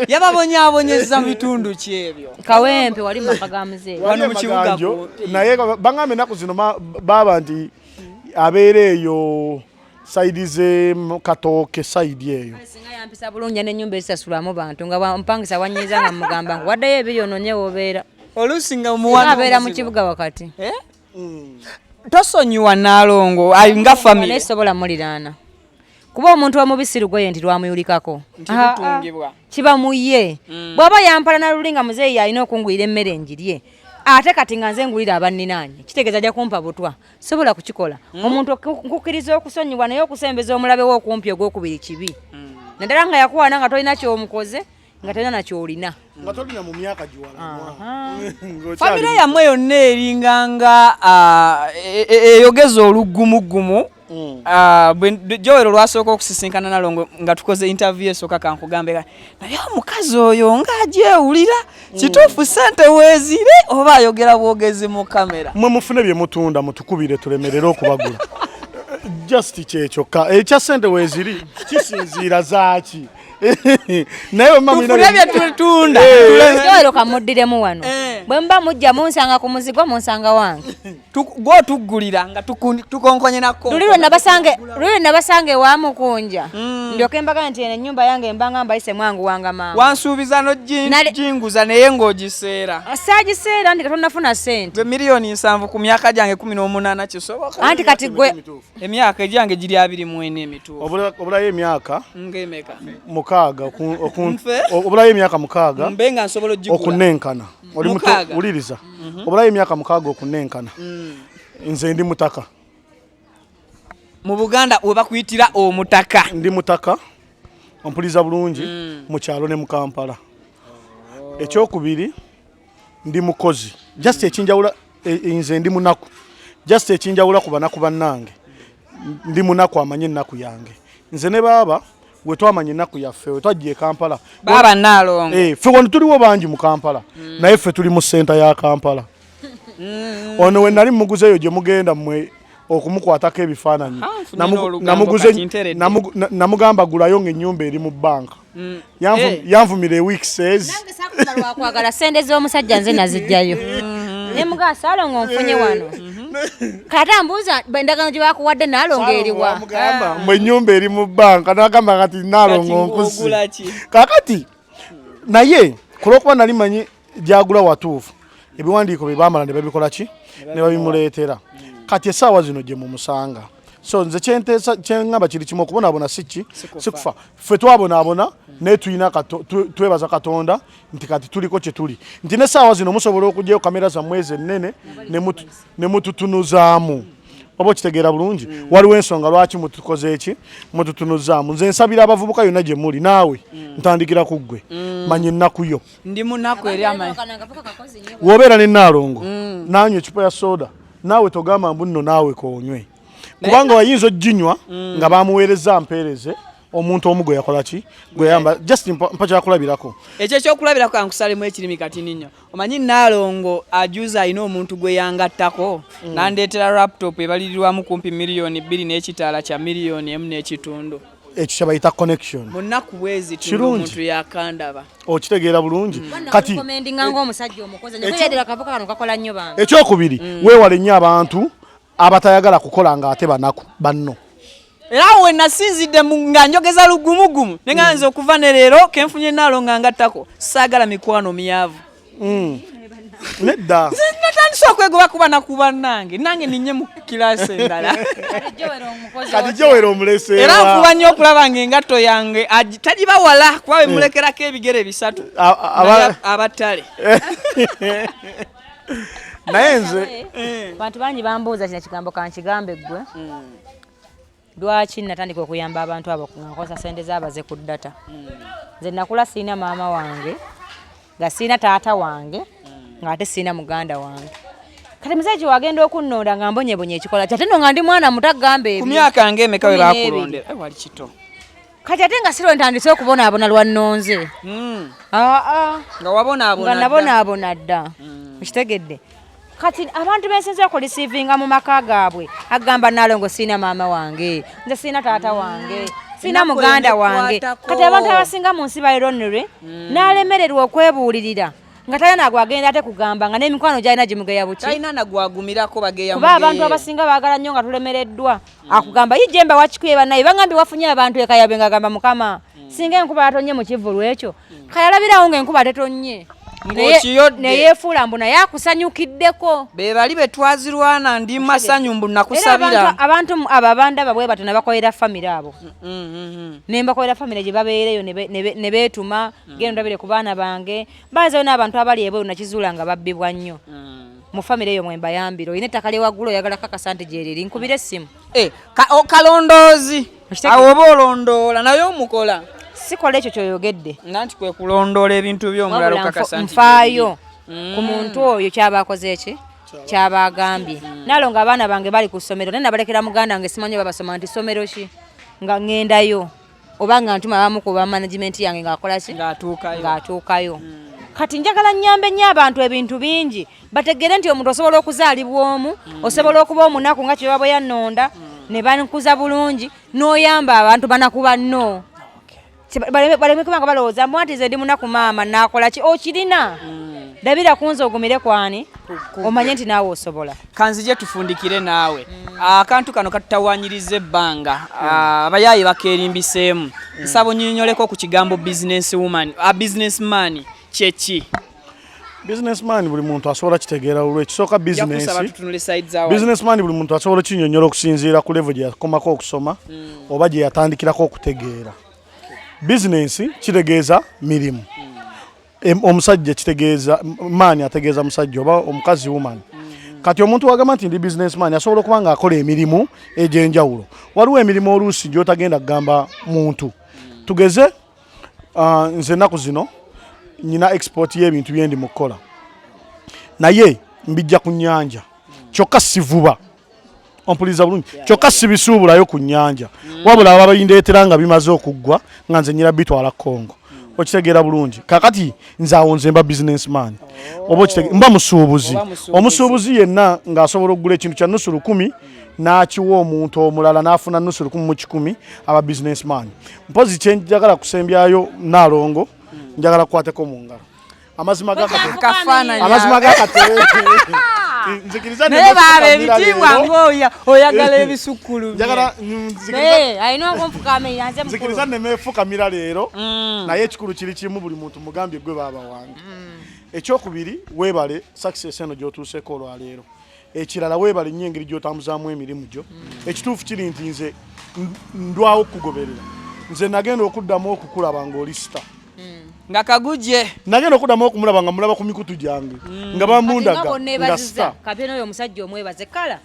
Yababonyabonyeza mu bitundu ki ebyo? Kawempe wali maka ga muzeeyi. Wano mu kibuga naye bangambe ennaku zino baaba nti abeera eyo saidi ze Katooke saidi eyo. Singa yampisa bulungi n'ennyumba esasulamu bantu nga mpangisa wanyiza nga mugamba waddayo ebiryonoonye wobeera. Olusinga omuwana abeera mu kibuga wakati. Tosonyiwa Nalongo nga family. Nesobola muliraana. Kuba omuntu omubisi lugoye nti lwamuyulikako. Kiba muye. Bw'aba yampala na lulinga muzeeyi alina okungulira emmere enjirye. Ate kati nga nze ngulira abanninanye kitegeeza ajja kumpa butwa sobola kukikola. Omuntu nkukiriza okusonyiwa naye okusembeza omulabe wo okumpi ogwokubiri kibi. Naddala nga yakuwana nga tolina ky'omukoze nga tolina naky'olina. Nga tolina mu myaka giwala. Famire yammwe yonna eringanga eyogeza olugumugumu. Joero lwasooka okusisinkana Nalongo nga tukoze interview esooka kankugambe naye omukazi oyo ng'agyewulira kituufu sente weezire oba ayogera bwogezi mu kamera. Mwe mufune bye mutunda mutukubire tulemerere okubagula. Just kyekyoka ekya sente weeziri kisinziira zaaki. Naye mama ina bye tutunda Joero kamuddiremu wano bwe mba mujja munsanga ku muzigo munsanga wange gwo tuggulira nga tukonkonye nakko lulwe nabasange wa mukunja ndyoke mbaga nti ennyumba yange mbanga mbayise mwangu wanga mama wansuubiza no jinguza naye ng'ogiseera saagiseera ndi katonda nafuna sente gwe miliyoni 7 ku myaka gyange 18 kisoboka anti kati gwe emyaka egyange giri 24 emituufu obulayo emyaka ng'emeka mukaaga obulayo emyaka 6 mbenga nsobola ogigula okunenkana oli muto uliriza obulayo emyaka 6 okunenkana nze ndi mutaka mu Buganda we bakuyitira omutaka ndi mutaka ompuliza bulungi mu kyalo ne mu Kampala. Ekyokubiri ndi mukozi just ekinjawula nze ndi munaku just ekinjawula ku banaku bannange ndi munaku amanye ennaku yange nze ne baba we twamanye ennaku yaffe we twajja e Kampala baba Nalongo ffe wano tuliwo bangi mu Kampala naye ffe tuli mu senta ya Kampala ono we nali muguzeeyo gye mugenda mmwe okumukwatako ebifaananyi namugamba gulayo ng'ennyumba eri mu banka yanvumira week says nange sakuba lwakwagala sente z'omusajja nze nazijjayo ne mugaa Salongo nfunye wano kata mbuuza endagaano gye bakuwadde Nalongo eriwa mugamba mwe ennyumba eri mu banka nagamba kati Nalongo nkusi kakati naye kulwokuba nali manyi gyagula watuufu ebiwandiiko bye baamala ne babikola ki ne babimuleetera kati esaawa zino gye mumusanga so nze kyengamba kiri kimu okubonaabona sikufa ffe twabonaabona naye tulina twebaza Katonda nti kati tuliko kye tuli nti n'essaawa zino musobola okugyayo kamera zammwe ennene ne mututunuzaamu oba okitegeera bulungi waliwo ensonga lwaki mutukoze eki mututunuzaamu nze nsabira abavubuka yonna gye muli naawe ntandikira ku ggwe manya ennaku yo ndi munaku eri amanyi w'obeera ne Nalongo nanywa ekipa ya soda naawe togamba mbu nno naawe koonywe kubanga wayinza oginywa nga bamuweereza mpeereze omuntu omu gwe yakola ki gwe yamba just mpa kyakulabirako ekyo ekyokulabirako kankusalemu ekirimi kati ninyo omanyi Nalongo ajuza alina omuntu gwe yangattako nandeetera laptop ebalirirwamu kumpi miliyoni 2 n'ekitaala kya miliyoni 1.5 ekyo kye bayita connection munaku bwezi tuli omuntu yakandaba okitegeera bulungi kati ekyokubiri weewale nnyo abantu abatayagala kukola nga ate banaku banno era we nasinzidde nga njogeza lugumugumu nenganze okuva ne leero kenfunye Nalongo ngattako saagala mikwano myavu nedda natandisa okwegoba kuba nakuba nange ninye mu kirasi endala kati gyewera omulese era nkuba nnyo okulaba ng'engatto yange tagibawala kuba bemulekerako ebigere 3 abattale naye nze bantu bangi bambuuza kino kigambo kankigambe ggwe lwaki natandika okuyamba abantu abo nga nkozesa sente zaabaze ku data nze nakula siina maama wange nga siina taata wange ng'ate siina muganda wange kati muzeeki wagenda okunnonda nga mbonyebonye ekikola kyate no nga ndi mwana mutagambe ku myaka ng'emeka we baakulondera wali kito kati ate nga siro ntandise okubonaabona lwannonze nga wabonaabona nga nabonaabona dda okitegedde kati abantu bensinze okulisiivinga mu maka gaabwe agamba Nalongo siina maama wange nze siina taata wange siina muganda wange kati abantu abasinga mu nsi bayironere n'alemererwa okwebuulirira nga talina nagwagenda ate kugamba nga n'emikwano gyalina gimugeya buki talina nagwagumirako bageya kuba abantu abasinga baagala nnyo nga tulemereddwa akugamba yijemba wakikuye banaye bangambye wafunye abantu ekayabe nga agamba mukama singa enkuba yatonye mu kivulu ekyo kayalabirawo ng'enkuba tetonye neyeefuula mbu naye akusanyukiddeko be bali betwazirwana ndi masanyu mbu nakusabira abantu abo abandaba bwe bato ne bakolera famire abo ne mbakolera famire gye babeereyo ne beetuma genda ndabire ku baana bange bazayo n'abantu abali ebweru nakizuula nga babbibwa nnyo mu famire eyo mwemba yambiro oyina ettaka lyewaggulu oyagala kakasa nti gyeriri nkubira essimu kalondoozi awo oba olondoola naye omukola sikola ekyo kyoyogedde nanti kwe kulondoola ebintu by'omulala okakasa nti nfaayo ku muntu oyo kyabaakoze eki kyabagambye Nalongo abaana bange bali ku ssomero naye nabalekera muganda wange simanyi babasoma nti ssomero ki nga ŋŋendayo oba nga ntuma abamu ku bamanagimenti yange ng'akola ki ng'atuukayo kati njagala nnyambe nnyo abantu ebintu bingi bategere nti omuntu osobola okuzaalibwa omu osobola okuba omunaku nga kye baba yannonda ne bankuza bulungi n'oyamba abantu banakuba nno baleme kubanga balowooza mbu anti nze ndi munaku maama naakola ki okirina dabira kunze ogumire kwani omanye nti naawe osobola kanzije tufundikire naawe akantu kano katutawanyiriza ebbanga abayaayi bakeerimbiseemu nsaba onyonyoleko ku kigambo businessman kyeki businessman buli muntu asobola kitegeera olwekisooka businessman buli muntu asobola kinyonyola okusinziira ku level gye yakomako okusoma oba gye yatandikirako okutegeera business kitegeeza mirimu omusajja kitegeeza maani ategeeza musajja oba omukazi woman kati omuntu wagamba nti ndi businessman asobola okuba nga akola emirimu egy'enjawulo waliwo emirimu oluusi gy'otagenda kugamba muntu tugeze nze ennaku zino nyina export y'ebintu byendi mu kukola naye mbijja ku nnyanja kyokka sivuba ompuliriza bulungi kyokka sibisuubulayo ku nnyanja wabula aba bayindeetera nga bimaze okuggwa nga nze nyira bitwala Congo okitegeera bulungi kakati nze awo nze mba businessman oba mba musuubuzi omusuubuzi yenna ng'asobola okugula ekintu kya nusu 10 n'akiwa omuntu omulala n'afuna nusu 10 mu 100 aba businessman mpozi kye njagala kusembyayo Nalongo njagala kukwateko mu ngalo amazima gakatebe naye baaba ebitiibwa ng'oyagala ebisukkulu nzikiriza nemeefukamira leero naye ekikulu kiri kimu buli muntu mugambye gwe baaba wange ekyokubiri weebale success eno gy'otuuseeko olwaleero ekirala weebale nnyo engeri gy'otambuzaamu emirimu gyo ekituufu kiri nti nze ndwawo okugoberera nze nagenda okuddamu okukulaba ng'oli sita nga kaguje nagenda okuddamu okumulaba nga mulaba ku mikutu gyange nga bamundaga nga sita kapena oyo omusajja omwebaze kala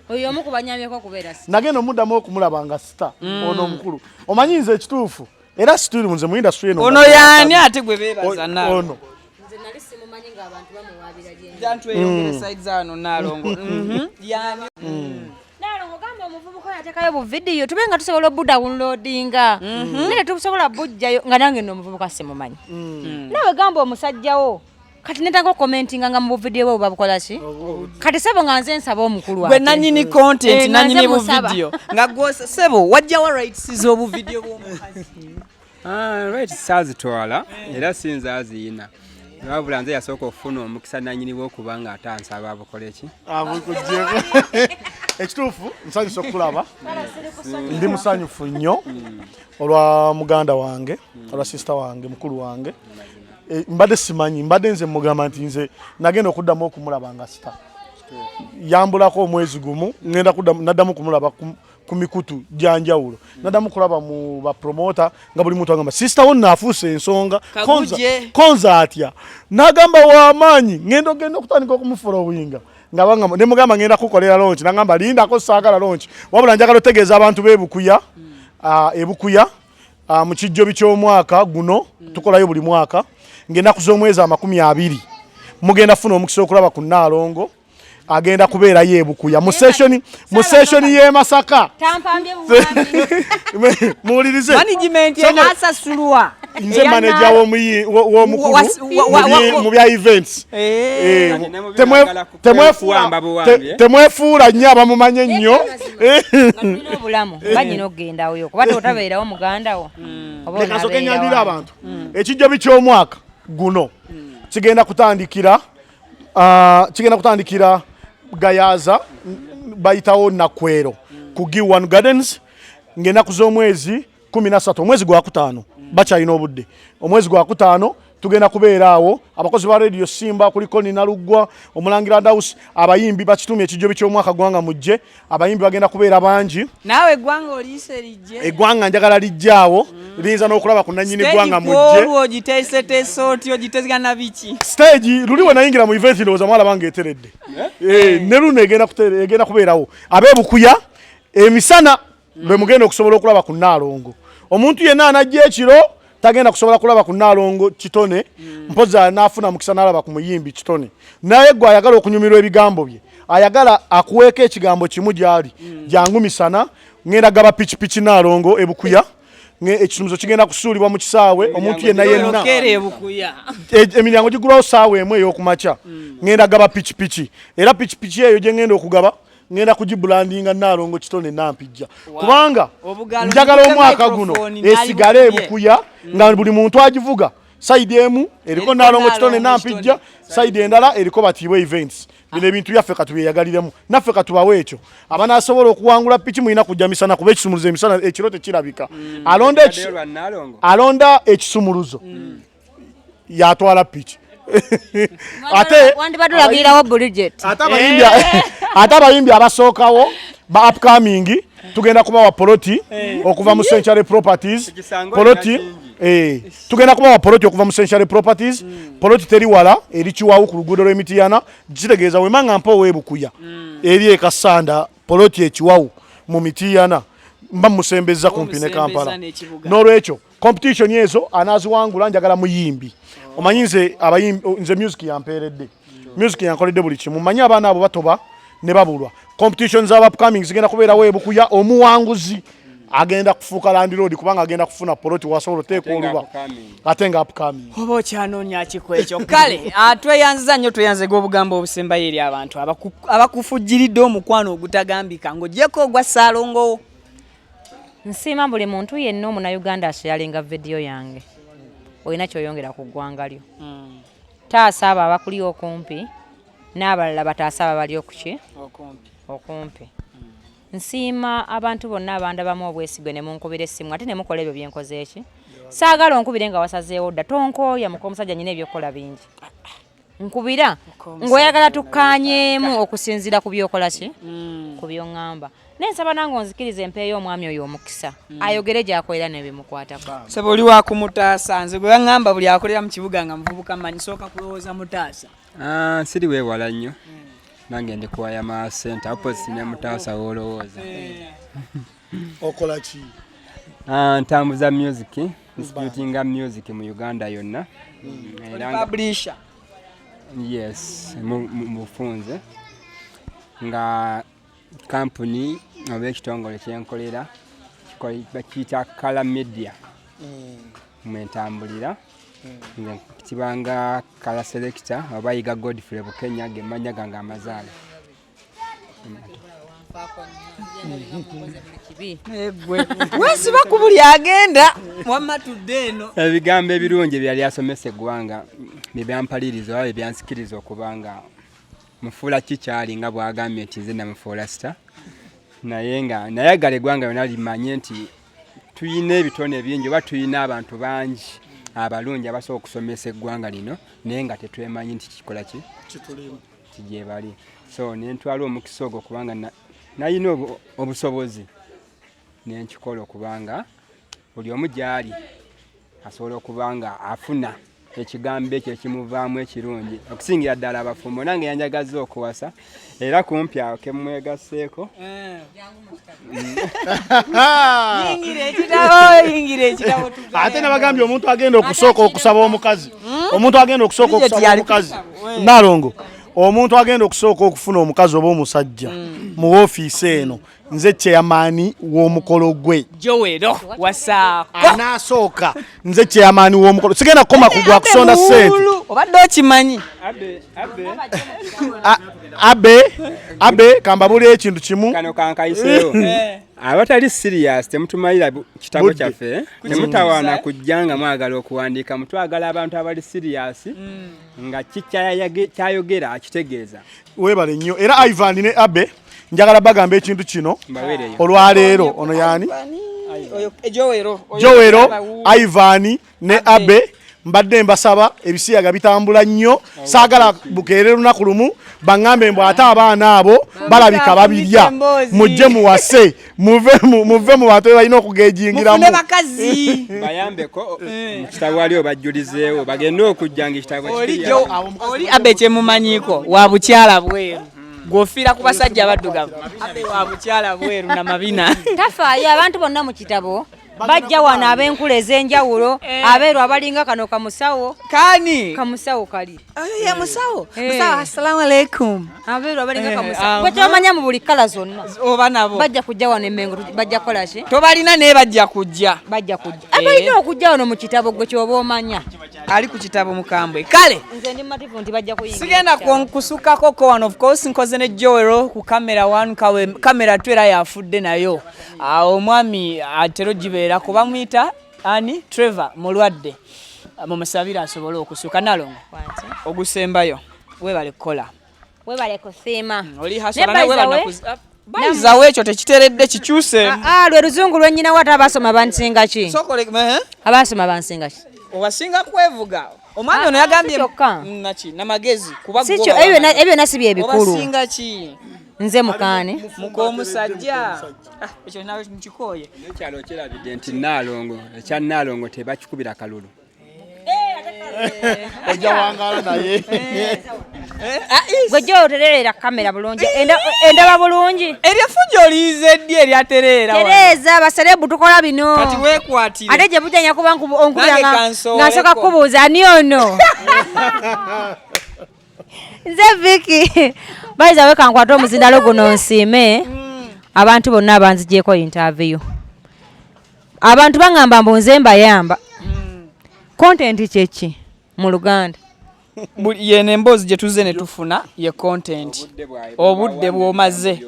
oyo omu kubanyamyeko kubeera sita nagenda omuddamu okumulaba nga sita ono omukulu omanyi nze ekituufu era situli nze mu industry eno ono yaani ate gwe beebaza nawe ono nze nali simumanyi ng'abantu bamuwaabira gyendi jantu eyongere side zaano Nalongo yaani Nalongo gamba omuvubuka yateekayo buvidiyo tube nga tusobola obudawunloadinga naye tetusobola bujjayo nga nange nno omuvubuka simumanyi nawe gamba omusajjawo kati netanga okukomentinga nga mu buvidiyo bwe babukola ki kati sebo nga nze nsaba omukulu gwe nanyini content nanyini buvidiyo nga gwose sebo wajjawo rights z'obuvidiyo bw'omukazi rights sazitwala era sinze aziyina wabula nze yasooka okufuna omukisa nanyini bw'okuba nga atansaba abukola eki abukujjeko ekituufu nsanyusa okulaba ndi musanyufu nnyo olwa muganda wange olwa sisita wange mukulu wange mbadde simanyi mbadde nze mugamba nti nze nagenda okuddamu okumulaba nga sita yambulako omwezi gumu naddamu kumulaba ku mikutu gyanjawulo naddamu kulaba mu bapromota nga buli muntu agamba sisita wo naafuuse ensonga Congz atya nagamba w'amaanyi ngenda okutandika okumufolowinga ne mugamba ngenda kukolera lonchi nagamba lindako saagala lonchi wabula njagala otegeeza abantu b'ebukuya ebukuya mu kijjobi ky'omwaka guno tukolayo buli mwaka ngenda kuz'omwezi 20 mugenda funa omukisa okulaba ku Nalongo agenda kubeerayo ebukuya mu session y'e Masaka muwulirize management enasasulwa nze manager w'omukulu mu bya events temwefuula nnyo abamumanye nnyo obulamu banyina okugenda oyo kuba totabeerawo mugandawo lekasoke nyambira abantu ekijjobi ky'omwaka guno kigenda kutandikira Gayaza bayitawo Nakwero ku G1 Gardens ng'ennaku z'omwezi 13 omwezi gwa 5 bakyalina obudde omwezi gwa 5 tugenda kubeera awo abakozi ba radio Simba kuliko Nalugwa omulangira Dawusi abayimbi bakitumye ekijjobi ky'omwaka gwanga mujje abayimbi bagenda kubeera bangi naawe eggwanga oliise lijje eggwanga njagala lijjaawo liyinza n'okulaba ku nannyini gwanga mujje ogiteeseteese otyo gitezigana biki stage luli we nayingira mu event ndowooza mwala bange eteredde ne Luno egenda kubeerawo abeebukuya emisana lwe mugenda okusobola okulaba ku Nalongo omuntu yenna anajja ekiro tagenda kusobola kulaba ku Nalongo kitone mpozi naafuna mukisa n'alaba ku muyimbi kitone naye gwe ayagala okunyumirwa ebigambo bye ayagala akuweeko ekigambo kimu gy'ali jangu misana ngenda gaba pikipiki Nalongo ebukuya ekisumuzo kigenda kusuulibwa mu kisaawe omuntu yenna emiryango gigulawo saawa emu ey'okumakya ngenda gaba pikipiki era pikipiki eyo gye ngenda okugaba ngenda kugibulandinga Nalongo kitone nampijja kubanga njagala omwaka guno esigale ebukuya nga buli muntu agivuga side emu eriko Nalongo kitone nampijja side endala eriko Batiibwe events bino ebintu byaffe katubyeyagaliremu naffe katubawo ekyo abanaasobola okuwangula piki mulina kujja misana kuba ekisumuluzo emisana ekiro tekirabika alonda ekisumuluzo yatwala piki ate abayimbi abasookawo ba upcoming tugenda kubawa poloti okuva mu Century Properties poloti tugenda kubawa poloti okuva mu Century Properties poloti teri wala eri Kiwawu ku luguudo lw'Emitiyana kitegeeza wemanga mpa oweebukuya eri ekasanda poloti ekiwawu mu Mitiyana mba musembeza kumpi ne Kampala n'olwekyo competition ezo anaaziwangula njagala muyimbi omanyi nze music yampeeredde music yankoledde buli kimu manyi abaana abo batoba ne babulwa competition z'aba upcoming zigenda kubeerawo ebukuya omuwanguzi agenda kufuuka Land Road kubanga agenda kufuna poloti wasobola oteeka oluba ate nga upcoming oba okyanoonya kiko ekyo kale tweyanziza nnyo tweyanzega obugambo obusembayo eri abantu abakufujjiridde omukwano ogutagambika ng'ogyeko ogwa Salongo nsiima buli muntu yenna omunayuganda asharinga vidiyo yange olina kyoyongera ku ggwanga lyo taasa abo abakuli okumpi n'abalala bataasa abo bali okuki okumpi nsiima abantu bonna abandabamu obwesigwe ne munkubira essimu ate ne mukola ebyo byenkoze eki saagala onkubire nga wasazeewo dda tonkooya muka omusajja nyina ebyokukola bingi nkubira ng'oyagala tukkaanyeemu okusinziira ku byokola ki ku by'oŋŋamba nensaba nange onzikiriza empeeyo omwami oyo omukisa ayogere gy'akolera n'ebimukwatako saba oli wakumutaasa nze bwe baŋŋamba buli akolera mu kibuga nga muvubuka mmanyi sooka kulowooza mutaasa siri weewala nnyo nange ndi kuwaya masente opposite ne mutaasa woolowooza okola ki ntambuza music distributinga music mu Uganda yonna publisher yes mufunze nga company oba ekitongole kyenkolera bakiyita Kala Media mwentambulira nga kibanga Kala Selector oba Yiga Godfrey Bukenya gemanya ganga amazaala wesiba ku buli agenda wammatudde eno ebigambo ebirungi byali asomesa eggwanga bebyampaliriza oba bebyansikiriza okubanga mufuula kikyali nga bwagambye nti nze namufuula sita naye nga nayagala eggwanga yonna limanye nti tuyina ebitone bingi oba tuyina abantu bangi abalungi abasobola okusomesa eggwanga lino naye nga tetwemanyi nti kikola ki kigyebali so nentwala omukisa ogwo kubanga nayina obusobozi nenkikola okubanga buli omu gyali asobola okubanga afuna ekigambo ekyo ekimuvaamu ekirungi okusingira ddala abafumbo nange yanjagaza okuwasa era kumpi awo kemwegaseeko ate nabagambye omuntu agenda okusooka okusaba omukazi Nalongo omuntu agenda okusooka okufuna omukazi oba omusajja mu woofiisi eno nze chairman w'omukolo gwe Jowero wasaako anasooka nze chairman w'omukolo sigenda kukoma kugwa kusonda sente obadde okimanyi abe kambabula ekintu kimu kano kankayiseewo abatali serious temutumalira kitabo kyaffe temutawaana kujjanga mwagala okuwandiika mutwagala abantu abali serious nga kikyayogera akitegeeza webale nnyo era Ivan ne Abe njagala bagamba ekintu kino olwaleero ono yani Jowero Ivan ne Abe mbadde mbasaba ebisiyaga bitambula nnyo saagala bukeere lunaku lumu baŋŋambe mbw ate abaana abo balabika babirya mujje muwase muve mu bantu balina okugejingiramu bayambeko mu kitabo wali obajjulizeewo bagende okujjanga ekitabo oli Abe kyemumanyiko wa bukyala bweru gwofiira ku basajja abaddugavu Abe wa bukyala bweru na mabina tafaayo abantu bonna mu kitabo bajja wano ab'enkula ez'enjawulo abeeru abalinga kano kamusawo kamusawo kali ye musawo assalamu alaikum abeeru abalinga kamusawo bwe kyomanya mu buli kala zonna oba nabo bajja kujja wano emengo bajja kukola ki tobalina naye bajja kujja abalina okujja wano mu kitabo gwe kyoba omanya ali ku kitabo mukambwe kale nze ndi mativu nti bajja kuyingira sigenda kusukako ko one of course nkoze ne Jowero ku kamera 1 kamera 2 era yafudde nayo omwami atero gibeera kuba mwita ani Trevor mulwadde mumusabira asobole okusuka Nalongo ogusembayo webale kukola webale kusiima oli hasala na webale bayizawo ekyo tekiteredde kikyuse lwe luzungu lwennyina wata abasoma bansinga ki sokole abasoma bansinga ki obasinga kwevuga omwami ono yagambye naki namagezi kuba si kyo ebyo nasi bye bikulu obasinga ki nze mukaane mukomusajja ekyo nawe mukikoye ekyalo kirabidde nti Nalongo ekya Nalongo tebakikubira kalulu ojja wangala naye gwe gyo oterera kamera bulungi endaba bulungi eryafujo oliyizeddye eryaterera tereza basalebu tukola bino kati wekwatire ate gye bujanya kuba onkubira nga nsoka kubuuza ani ono nze Vicky bayiza we kankwata omuzindalo guno nsiime abantu bonna abanzigyeko interview abantu baŋŋamba mbu nze mbayamba content kyeki mu Luganda yene emboozi gye tuzze ne tufuna ye content obudde bw'omaze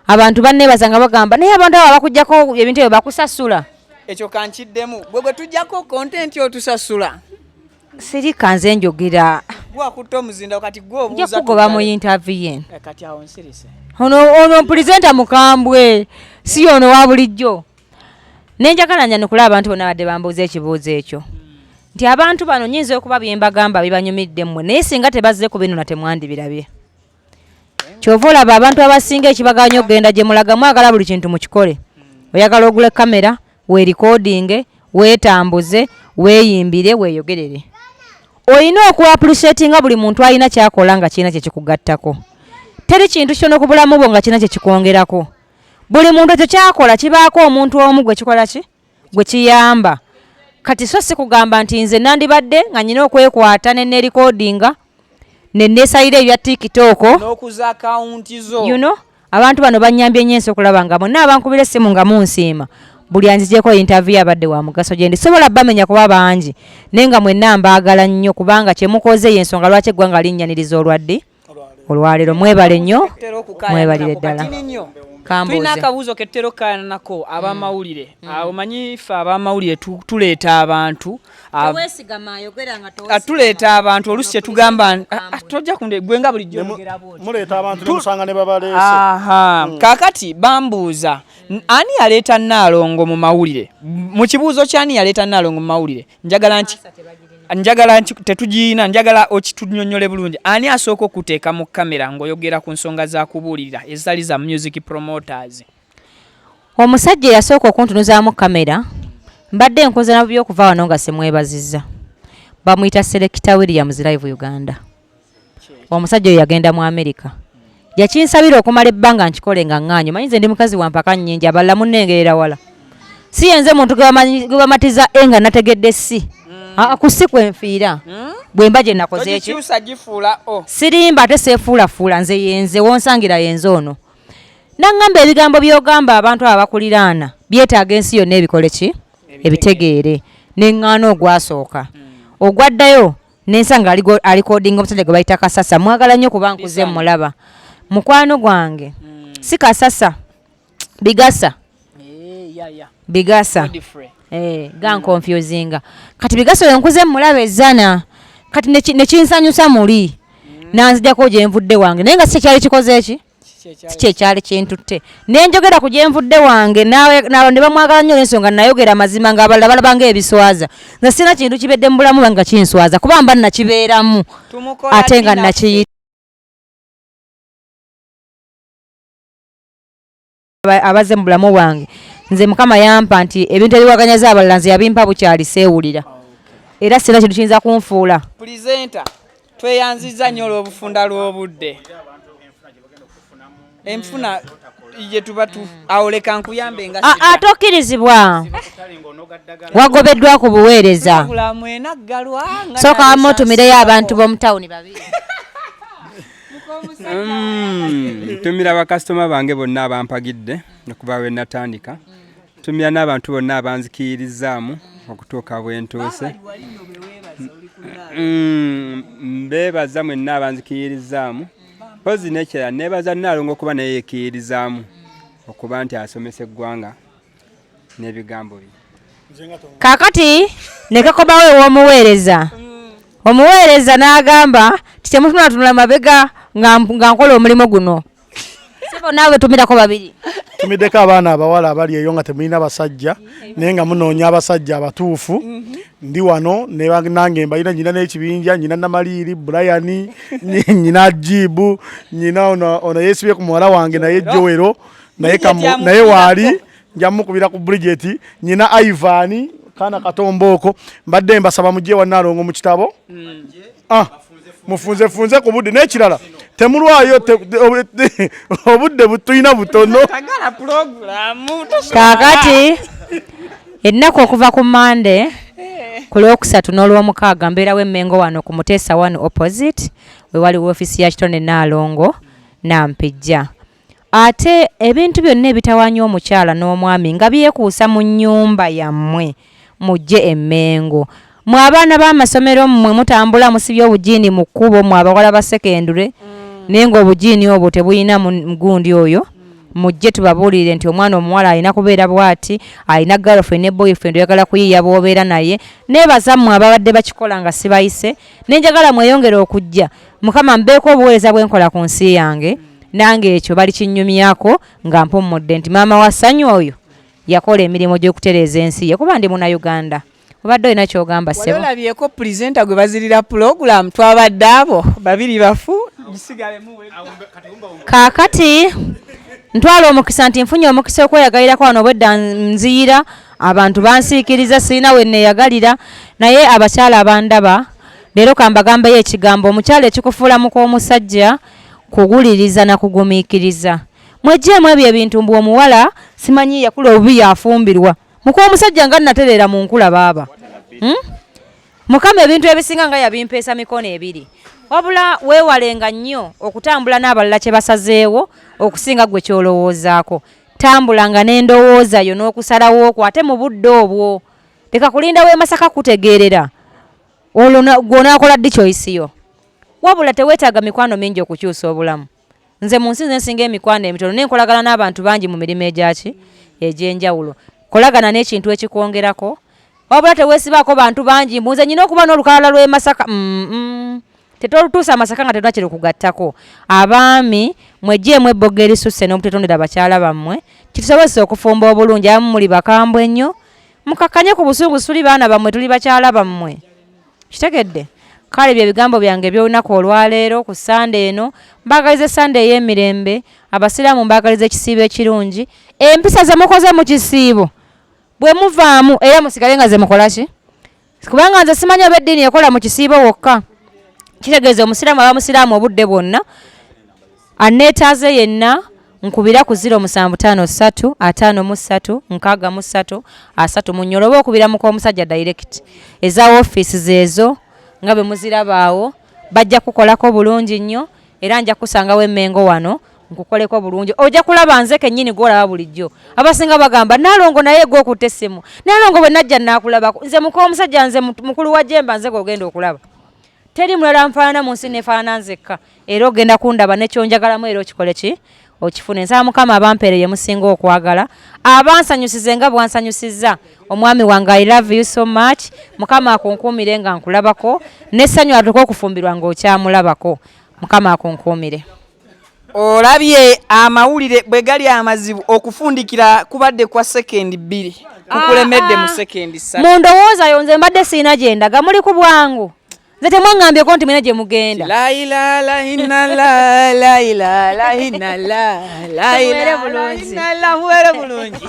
abantu banneebaza nga bagamba naye abantu abo bakuggyako ebintu ebyo bakusasula ekyo kankiddemu gwe tujjako content otusasula siri kanze njogera gwakutta omuzinda kati nja kugoba mu interview eno kati awo nsirise ono presenter mukambwe si ono wa bulijjo nenjagala njano kulaba abantu bonna badde bambuuza ekibuuzo ekyo nti abantu bano nyinza okuba byembagamba bibanyumidde mmwe naye singa tebazze ku bino na temwandibirabye kyova olaba abantu abasinga ekibaganya okugenda gye mulaga mwagala buli kintu mukikole oyagala ogule kamera weerikodinge weetambuze weeyimbire weeyogerere olina okuappreciatinga buli muntu alina kyakola nga kirina kyekikugattako teri kintu kyona ku bulamu bwo nga kirina kyekikwongerako buli muntu ekyo kyakola kibaako omuntu omu gwe kikola ki gwe kiyamba kati so si kugamba nti nze nandibadde nga nyina okwekwata neneerikodinga neneesayira ebya tiktok n'okuza akawunti zo abantu bano banyambye nnyo ensi okulaba nga bonna abankubira essimu nga munsiima buli anzigyeko interview abadde wa mugaso gye ndisobola bamenya kuba bangi naye nga mwenna mbaagala nnyo kubanga kyemukoze y'ensonga lwaki eggwanga linnyaniriza olwalero mwebale nnyo mwebalire ddala tulina akabuuzo kettero kanako abamawulire omanyi ffe abamawulire tuleeta abantu tuleeta abantu olusi kyetugamba tojja kunde gwenga bulijjo muleeta abantu nemusanga ne babaleese kaakati bambuuza ani yaleeta Nalongo mu mawulire mu kibuuzo kyani yaleeta Nalongo mu mawulire njagala tetugiina njagala okitunyonyole bulungi ani asooka okuteeka mu kamera ng'oyogera ku nsonga za kubuulirira ezitali za music promoters omusajja yasooka okuntunuzaamu kamera mbadde nkoze nabo by'okuva wano nga semwebazizza bamuyita Selector Williams Live Uganda omusajja oyo yagenda mu America yakinsabira okumala ebbanga nkikole nga ŋŋaanyo manyi nze ndi mukazi wa mpaka nnyingi abalala munnengerera wala si yenze muntu gwe bamatiza nga nategedde si kusi kwenfiira bwemba gye nakoze ekyo sirimba ate seefuulafuula nze yenze wonsangira yenze ono naŋŋamba ebigambo by'ogamba abantu abakuliraana byetaaga ensi yonna ebikole ki ebitegeere neŋŋaana ogwasooka ogwaddayo nensanga alikodinga omusajja gwe bayita Kasasa mwagala nnyo kuba nkuze mulaba mukwano gwange si Kasasa bigasa gankonfusinga kati bigasa oyo nkuze mulaba ezzana kati nekinsanyusa muli nanzijjako gye nvudde wange naye nga si kyali kikoze eki si kyekyali kintutte nenjogera ku gye nvudde wange nawe ne bamwagala nnyo n'ensonga nayogera amazima ng'abalala balaba ng'ebiswaza nze sina kintu kibedde mu bulamu bwange nga kinswaza kuba mba nakibeeramu ate nga nakiyita abaze mu bulamu bwange nze Mukama yampa nti ebintu ebiwaganyaza abalala nze yabimpa bukyali seewulira era sina kintu kiyinza kunfuula pulezenta tweyanziza nnyo olw'obufunda lw'obudde enfuna ye tuba awoleka nkuyambe nga atokkirizibwa wagobeddwa ku buweereza sooka wamu otumireyo abantu b'omu tawuni babiri ntumira bakasitoma bange bonna abampagidde okuva we natandika ntumira n'abantu bonna abanzikirizaamu okutuuka bwe ntuuse mbeebaza mwenna abanzikirizaamu pozi nekira nebaza Nalongo okuba naye yeekirizaamu okuba nti asomesa eggwanga n'ebigambo bye kaakati ne kakobawo ew'omuweereza omuweereza n'agamba titemutunatunula mabega nga nkola omulimu guno sebo naawe tumirako babiri tumiddeko abaana abawala abali eyo nga temulina basajja naye nga munoonya abasajja abatuufu ndi wano nange mbalina nyina n'ekibinja nyina Namaliiri Brian nyina Jibu nyina ono yeesibye ku muwala wange naye Joero naye waali nja mukubira ku Bridget nyina Ivan kana katombooko mbadde mbasaba mujje wa Nalongo mu kitabo mufunze ku budde n'ekirala temulwayo obudde butuyina butono kaakati ennaku okuva ku Mande ku Lwokusatu n'Olwomukaaga mbeerawo Emmengo wano ku Muteesa 1 opposite we wali woofiisi ya kitone Nalongo Nampijja ate ebintu byonna ebitawaanya omukyala n'omwami nga byekuusa mu nnyumba yammwe mujje Emmengo mwe abaana b'amasomero mmwe mutambula musibye obujiini mu kkubo mwe abawala ba sekendule naye ng'obujiini obwo tebulina mugundi oyo mujje tubabuulire nti omwana omuwala alina kubeera bw'ati alina girlfriend ne boyfriend oyagala kuyiiya bw'obeera naye neebaza mmwe ababadde bakikola nga sibayise nenjagala mweyongere okujja Mukama mbeeko obuweereza bwenkola ku nsi yange nange ekyo bali kinnyumyako nga mpummudde nti maama wa ssanyu oyo yakola emirimu gy'okutereeza ensi ye kuba ndi Munnayuganda obadde olina kyogamba ssebo olabyeko presenter gwe bazirira program twabadde abo babiri bafu kaakati ntwala omukisa nti nfunye omukisa okweyagalirako wano obwedda nziira abantu bansiikiriza sirina we neeyagalira naye abakyala abandaba leero kambagambayo ekigambo omukyala ekikufuula muk'omusajja kuguliriza na kugumiikiriza mwejjeemu ebyo ebintu mbu omuwala simanyi yakula obubi yafumbirwa muk'omusajja nga natereera mu nkula baaba mukama ebintu ebisinga nga yabimpeesa mikono ebiri wabula weewalenga nnyo okutambula n'abalala kye basazeewo okusinga gwe kyolowoozaako tambulanga n'endowooza yo n'okusalawo okwo ate mu budde obwo leka kulinda w'e Masaka kutegeerera olwo gw'onaakola ddi kyoyisiyo wabula teweetaaga mikwano mingi okukyusa obulamu nze mu nsi nsinga emikwano emitono nenkolagana n'abantu bangi mu mirimu egyaki egy'enjawulo kolagana n'ekintu ekikwongerako wabula teweesibaako bantu bangi mbuze nyina okuba n'olukalala lw'e Masaka tetolutuusa Masaka nga tetuna kirikugattako abaami mwejjeemu ebboga erisusse n'obutetondera bakyala bammwe kitusobozesa okufumba obulungi abamu muli bakambwe ennyo mukakkanye ku busungu tuli baana bammwe tuli bakyala bammwe kitegedde kale bye bigambo byange by'olunaku olwaleero ku Sande eno mbagaliza Sande ey'emirembe abasiraamu mbagaliza ekisiibo ekirungi empisa ze mukoze mu kisiibo bwe muvaamu era musigale nga ze mukola ki kubanga nze simanyi oba eddiini ekola mu kisiibo wokka kitegeeza omusiraamu aba musiraamu obudde bwonna anneetaaze yenna nkubira ku 0753 53 63 30 oba okubira muk'omusajja direct eza offices ezo nga bwe muzirabaawo bajja kukolako bulungi nnyo era nja kusangawo emmengo wano nkukoleko bulungi ojja kulaba nze kennyini gwolaba bulijjo abasinga bagamba Nalongo naye gw'okutte essimu Nalongo bwe najja naakulabako nze muk'omusajja nze mukulu wa Jemba nze gw'ogenda okulaba teri mulala nfaanana mu nsi nefaanana nzekka era ogenda kundaba nekyonjagalamu era okikole ki okifune nsaba mukama abampeereye musinga okwagala abansanyusize nga bwansanyusizza omwami wange I love you so much mukama akunkuumire nga nkulabako n'essanyu atuuka okufumbirwa ng'okyamulabako mukama akunkuumire olabye amawulire bwe gali amazibu okufundikira kubadde kwa sekendi 2 kukulemedde mu sekendi 3 mu ndowoozayo nze mbadde siina gye ndaga muli ku bwangu nze temwaŋŋambyeko nti mwina gye mugenda laila lahina la laila lahina la laila lahina la muwere bulungi